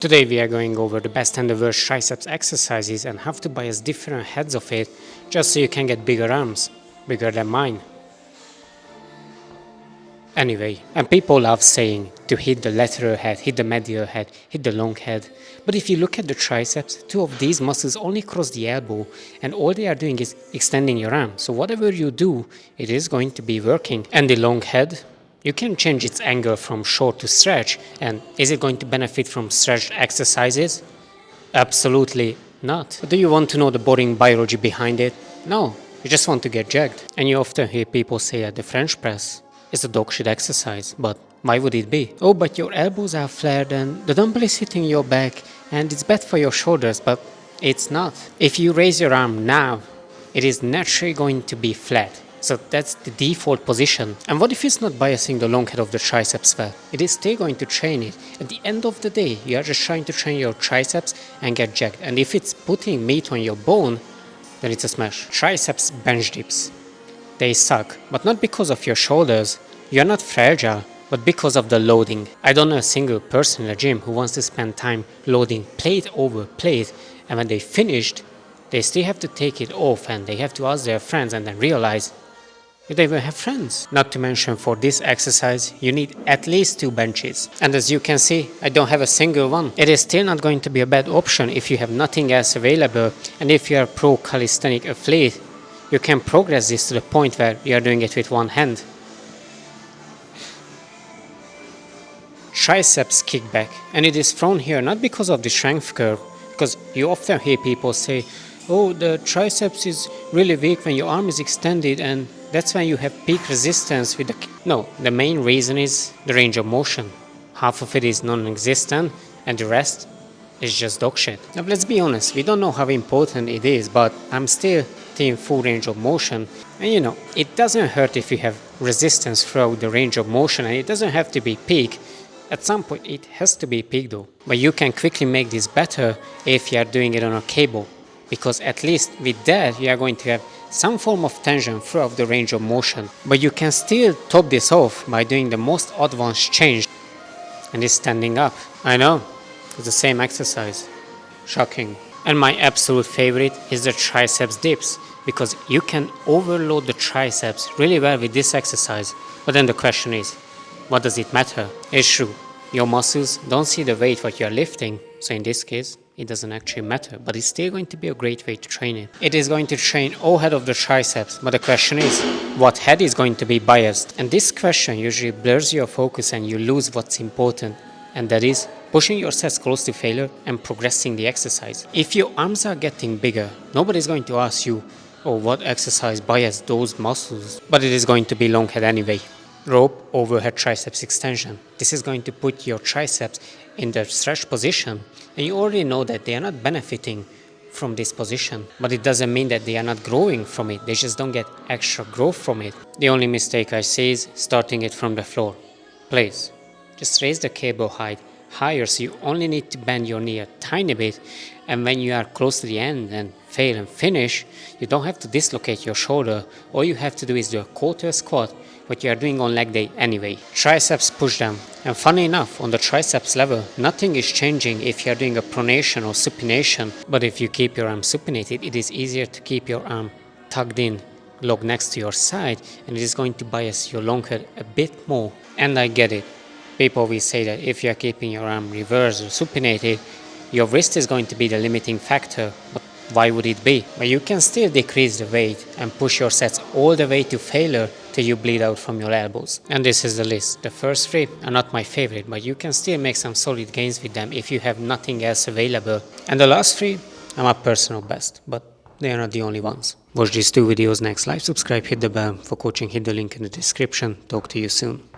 Today we are going over the best and the worst triceps exercises and how to bias different heads of it just so you can get bigger arms, bigger than mine. Anyway, and people love saying to hit the lateral head, hit the medial head, hit the long head. But if you look at the triceps, two of these muscles only cross the elbow and all they are doing is extending your arm. So whatever you do, it is going to be working. And the long head, you can change its angle from short to stretch. And is it going to benefit from stretched exercises? Absolutely not. But do you want to know the boring biology behind it? No, you just want to get jacked. And you often hear people say that the French press is a dogshit exercise, but why would it be? Oh, but your elbows are flared and the dumbbell is hitting your back and it's bad for your shoulders, but it's not. If you raise your arm now, it is naturally going to be flat. So that's the default position. And what if it's not biasing the long head of the triceps well? It is still going to train it. At the end of the day, you are just trying to train your triceps and get jacked. And if it's putting meat on your bone, then it's a smash. Triceps bench dips. They suck, but not because of your shoulders. You're not fragile, but because of the loading. I don't know a single person in a gym who wants to spend time loading plate over plate, and when they finished, they still have to take it off and they have to ask their friends and then realize they even have friends. Not to mention, for this exercise, you need at least 2 benches. And as you can see, I don't have a single one. It is still not going to be a bad option if you have nothing else available, and if you are a pro calisthenic athlete, you can progress this to the point where you are doing it with one hand. Triceps kickback, and it is thrown here not because of the strength curve, because you often hear people say, oh, the triceps is really weak when your arm is extended and that's when you have peak resistance with the... No, the main reason is the range of motion. Half of it is non-existent and the rest is just dog shit. Now let's be honest, we don't know how important it is, but I'm still team full range of motion. And you know, it doesn't hurt if you have resistance throughout the range of motion, and it doesn't have to be peak. At some point it has to be peak though. But you can quickly make this better if you are doing it on a cable, because at least with that you are going to have some form of tension throughout the range of motion. But you can still top this off by doing the most advanced change, and it's standing up. I know, it's the same exercise. Shocking. And my absolute favorite is the triceps dips, because you can overload the triceps really well with this exercise. But then the question is, what does it matter? It's true, your muscles don't see the weight what you are lifting, so in this case it doesn't actually matter, but it's still going to be a great way to train it. It is going to train all head of the triceps, but the question is, what head is going to be biased? And this question usually blurs your focus and you lose what's important, and that is pushing your sets close to failure and progressing the exercise. If your arms are getting bigger, nobody's going to ask you, oh, what exercise biased those muscles? But it is going to be long head anyway. Rope overhead triceps extension. This is going to put your triceps in the stretch position, and you already know that they are not benefiting from this position, but it doesn't mean that they are not growing from it. They just don't get extra growth from it. The only mistake I see is starting it from the floor. Please, just raise the cable height higher, so you only need to bend your knee a tiny bit, and when you are close to the end and fail and finish, you don't have to dislocate your shoulder. All you have to do is do a quarter squat, what you are doing on leg day anyway. Triceps push down, and funny enough, on the triceps level, nothing is changing if you are doing a pronation or supination, but if you keep your arm supinated, it is easier to keep your arm tucked in, locked next to your side, and it is going to bias your long head a bit more. And I get it. People will say that if you are keeping your arm reversed or supinated, your wrist is going to be the limiting factor, but why would it be? But you can still decrease the weight and push your sets all the way to failure till you bleed out from your elbows. And this is the list. The first 3 are not my favorite, but you can still make some solid gains with them if you have nothing else available. And the last 3 are my personal best, but they are not the only ones. Watch these 2 videos next. Like, subscribe, hit the bell. For coaching, hit the link in the description. Talk to you soon.